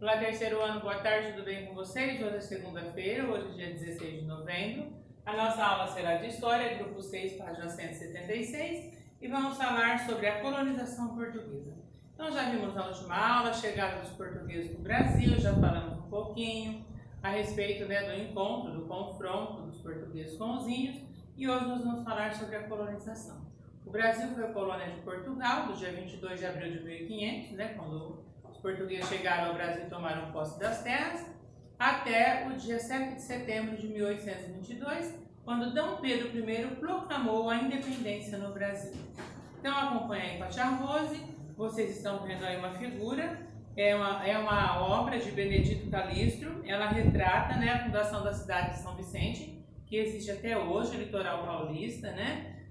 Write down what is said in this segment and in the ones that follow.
Olá, terceiro ano, boa tarde, tudo bem com vocês? Hoje é segunda-feira, hoje é dia 16 de novembro. A nossa aula será de História, grupo 6, página 176, e vamos falar sobre a colonização portuguesa. Então já vimos na última aula a chegada dos portugueses no Brasil, já falamos um pouquinho a respeito do encontro, do confronto dos portugueses com os índios, e hoje nós vamos falar sobre a colonização. O Brasil foi colônia de Portugal, do dia 22 de abril de 1500, quando os portugueses chegaram ao Brasil e tomaram posse das terras, até o dia 7 de setembro de 1822, quando D. Pedro I proclamou a independência no Brasil. Então acompanha aí com a tia Rose, vocês estão vendo aí uma figura, é uma obra de Benedito Calixto, ela retrata a fundação da cidade de São Vicente, que existe até hoje, litoral paulista,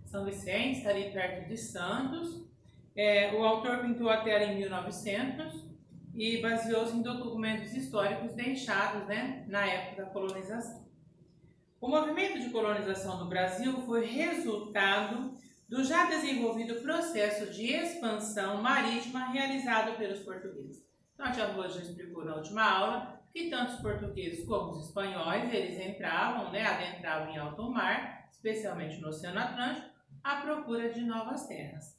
São Vicente, está ali perto de Santos. O autor pintou a tela em 1900 e baseou-se em documentos históricos deixados na época da colonização. O movimento de colonização do Brasil foi resultado do já desenvolvido processo de expansão marítima realizado pelos portugueses. Então, a tia Rose já explicou na última aula que tanto os portugueses como os espanhóis, eles adentravam em alto mar, especialmente no Oceano Atlântico, à procura de novas terras.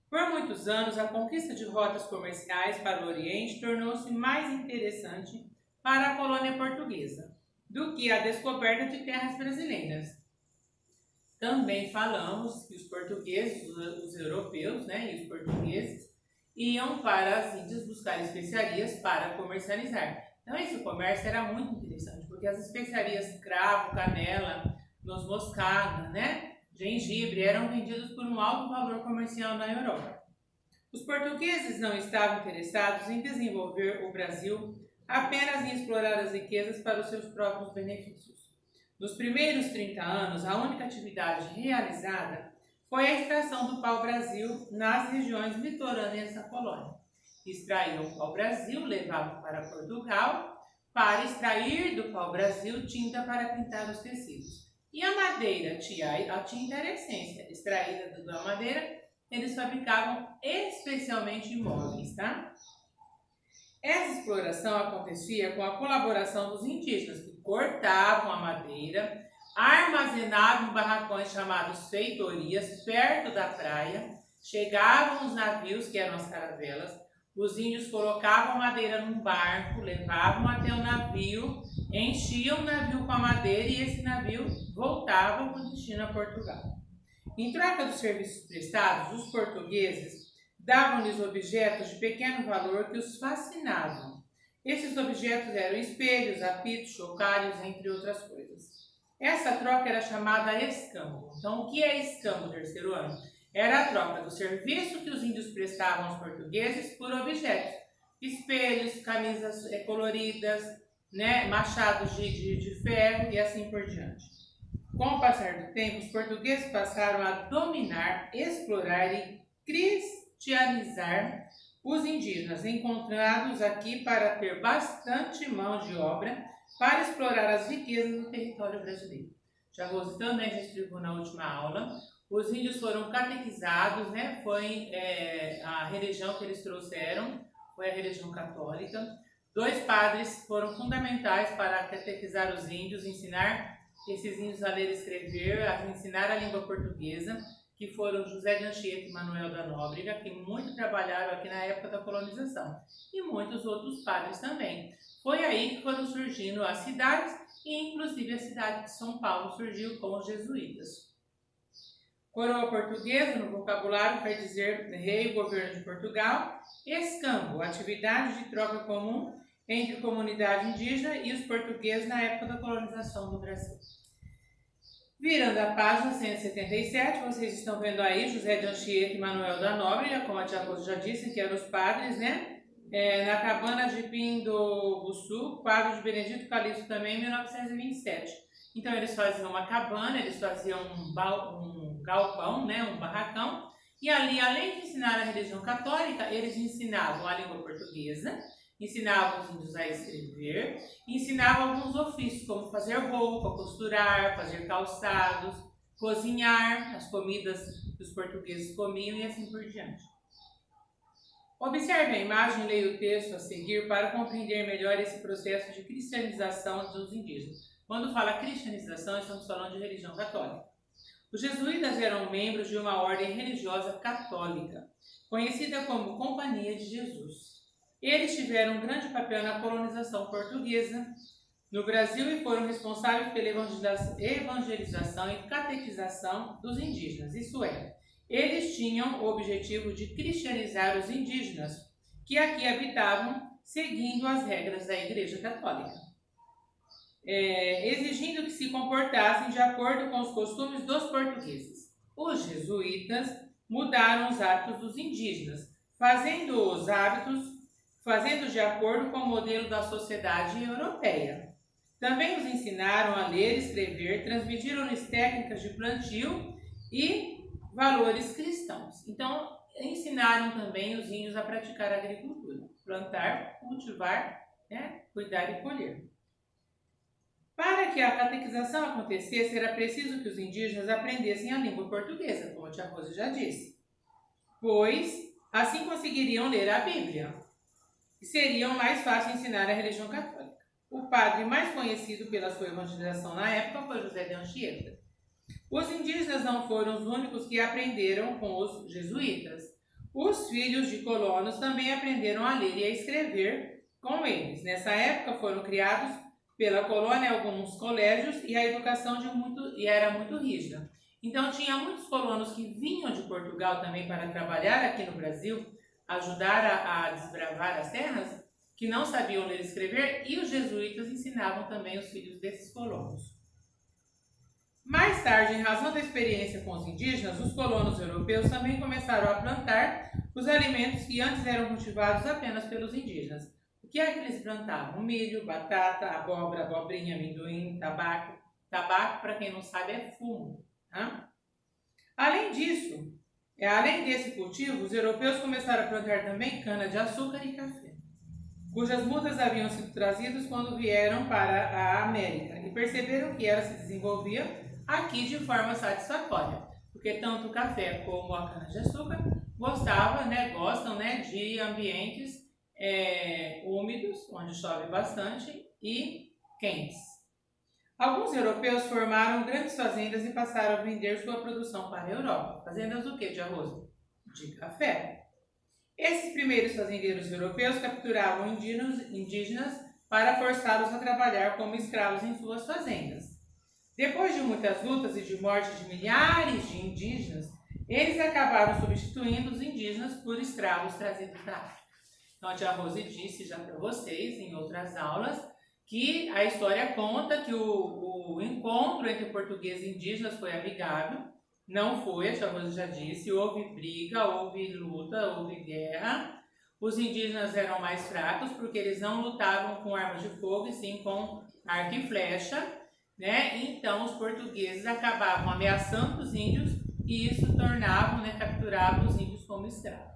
Por muitos anos, a conquista de rotas comerciais para o Oriente tornou-se mais interessante para a colônia portuguesa do que a descoberta de terras brasileiras. Também falamos que os portugueses, os europeus e os portugueses iam para as Índias buscar especiarias para comercializar. Então esse comércio era muito interessante, porque as especiarias cravo, canela, noz moscada, gengibre eram vendidos por um alto valor comercial na Europa. Os portugueses não estavam interessados em desenvolver o Brasil apenas em explorar as riquezas para os seus próprios benefícios. Nos primeiros 30 anos, a única atividade realizada foi a extração do pau-brasil nas regiões litorâneas da colônia. Extraíam o pau-brasil, levavam para Portugal, para extrair do pau-brasil tinta para pintar os tecidos. E a madeira, a tinta era a essência, extraída da madeira, eles fabricavam especialmente móveis, Essa exploração acontecia com a colaboração dos indígenas, que cortavam a madeira, armazenavam em barracões chamados feitorias, perto da praia, chegavam os navios, que eram as caravelas, os índios colocavam a madeira num barco, levavam até o navio, enchiam o navio com a madeira e esse navio voltava com destino a Portugal. Em troca dos serviços prestados, os portugueses davam-lhes objetos de pequeno valor que os fascinavam. Esses objetos eram espelhos, apitos, chocalhos, entre outras coisas. Essa troca era chamada escambo. Então, o que é escambo, terceiro ano? Era a troca do serviço que os índios prestavam aos portugueses por objetos. Espelhos, camisas coloridas, machados de ferro e assim por diante. Com o passar do tempo, os portugueses passaram a dominar, explorar e cristianizar os indígenas, encontrados aqui para ter bastante mão de obra para explorar as riquezas do território brasileiro. Já Rose também já explicou na última aula. Os índios foram catequizados, foi a religião que eles trouxeram, foi a religião católica. 2 padres foram fundamentais para catequizar os índios, ensinar esses índios a ler e escrever, a ensinar a língua portuguesa, que foram José de Anchieta e Manuel da Nóbrega, que muito trabalharam aqui na época da colonização, e muitos outros padres também. Foi aí que foram surgindo as cidades, e inclusive a cidade de São Paulo surgiu com os jesuítas. Coroa portuguesa, no vocabulário, quer dizer rei e governo de Portugal. Escambo, atividade de troca comum entre comunidade indígena e os portugueses na época da colonização do Brasil. Virando a página 177, vocês estão vendo aí José de Anchieta e Manuel da Nóbrega, como a tia Rose já disse, que eram os padres, na cabana de Pindobuçu, quadro de Benedito Calixto também, em 1927. Então eles faziam uma cabana, eles faziam um galpão, um barracão, e ali, além de ensinar a religião católica, eles ensinavam a língua portuguesa, ensinavam os índios a escrever, ensinavam alguns ofícios, como fazer roupa, costurar, fazer calçados, cozinhar, as comidas que os portugueses comiam e assim por diante. Observe a imagem e leia o texto a seguir para compreender melhor esse processo de cristianização dos indígenas. Quando fala cristianização, estamos falando de religião católica. Os jesuítas eram membros de uma ordem religiosa católica, conhecida como Companhia de Jesus. Eles tiveram um grande papel na colonização portuguesa no Brasil e foram responsáveis pela evangelização e catequização dos indígenas, isto é, eles tinham o objetivo de cristianizar os indígenas, que aqui habitavam seguindo as regras da Igreja Católica, exigindo que se comportassem de acordo com os costumes dos portugueses. Os jesuítas mudaram os hábitos dos indígenas, fazendo de acordo com o modelo da sociedade europeia. Também os ensinaram a ler e escrever, transmitiram-lhes técnicas de plantio e valores cristãos. Então, ensinaram também os índios a praticar a agricultura, plantar, cultivar, cuidar e colher. Para que a catequização acontecesse, era preciso que os indígenas aprendessem a língua portuguesa, como a tia Rosa já disse, pois assim conseguiriam ler a Bíblia e seriam mais fácil ensinar a religião católica. O padre mais conhecido pela sua evangelização na época foi José de Anchieta. Os indígenas não foram os únicos que aprenderam com os jesuítas. Os filhos de colonos também aprenderam a ler e a escrever com eles. Nessa época foram criados pela colônia alguns colégios e a educação era muito rígida. Então tinha muitos colonos que vinham de Portugal também para trabalhar aqui no Brasil, ajudar a desbravar as terras, que não sabiam ler e escrever, e os jesuítas ensinavam também os filhos desses colonos. Mais tarde, em razão da experiência com os indígenas, os colonos europeus também começaram a plantar os alimentos que antes eram cultivados apenas pelos indígenas. O que é que eles plantavam? Milho, batata, abóbora, abobrinha, amendoim, tabaco. Tabaco, para quem não sabe, é fumo. Tá? Além desse cultivo, os europeus começaram a plantar também cana-de-açúcar e café, cujas mudas haviam sido trazidas quando vieram para a América e perceberam que ela se desenvolvia aqui de forma satisfatória, porque tanto o café como a cana-de-açúcar gostam de ambientes úmidos, onde chove bastante, e quentes. Alguns europeus formaram grandes fazendas e passaram a vender sua produção para a Europa. Fazendas do que de arroz? De café. Esses primeiros fazendeiros europeus capturavam indígenas para forçá-los a trabalhar como escravos em suas fazendas. Depois de muitas lutas e de morte de milhares de indígenas, eles acabaram substituindo os indígenas por escravos trazidos da África. Então a tia Rose disse já para vocês em outras aulas que a história conta que o encontro entre portugueses e indígenas foi amigável. Não foi, a tia Rose já disse, houve briga, houve luta, houve guerra. Os indígenas eram mais fracos porque eles não lutavam com armas de fogo e sim com arco e flecha, Então os portugueses acabavam ameaçando os índios e isso capturava os índios como escravos.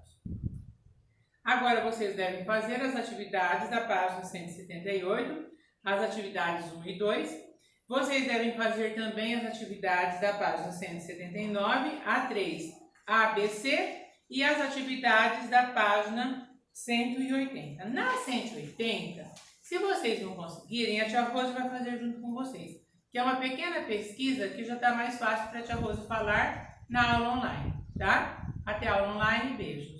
Agora vocês devem fazer as atividades da página 178, as atividades 1 e 2. Vocês devem fazer também as atividades da página 179, A3, ABC e as atividades da página 180. Na 180, se vocês não conseguirem, a tia Rose vai fazer junto com vocês, que é uma pequena pesquisa que já está mais fácil para a tia Rose falar na aula online, tá? Até a aula online, beijo!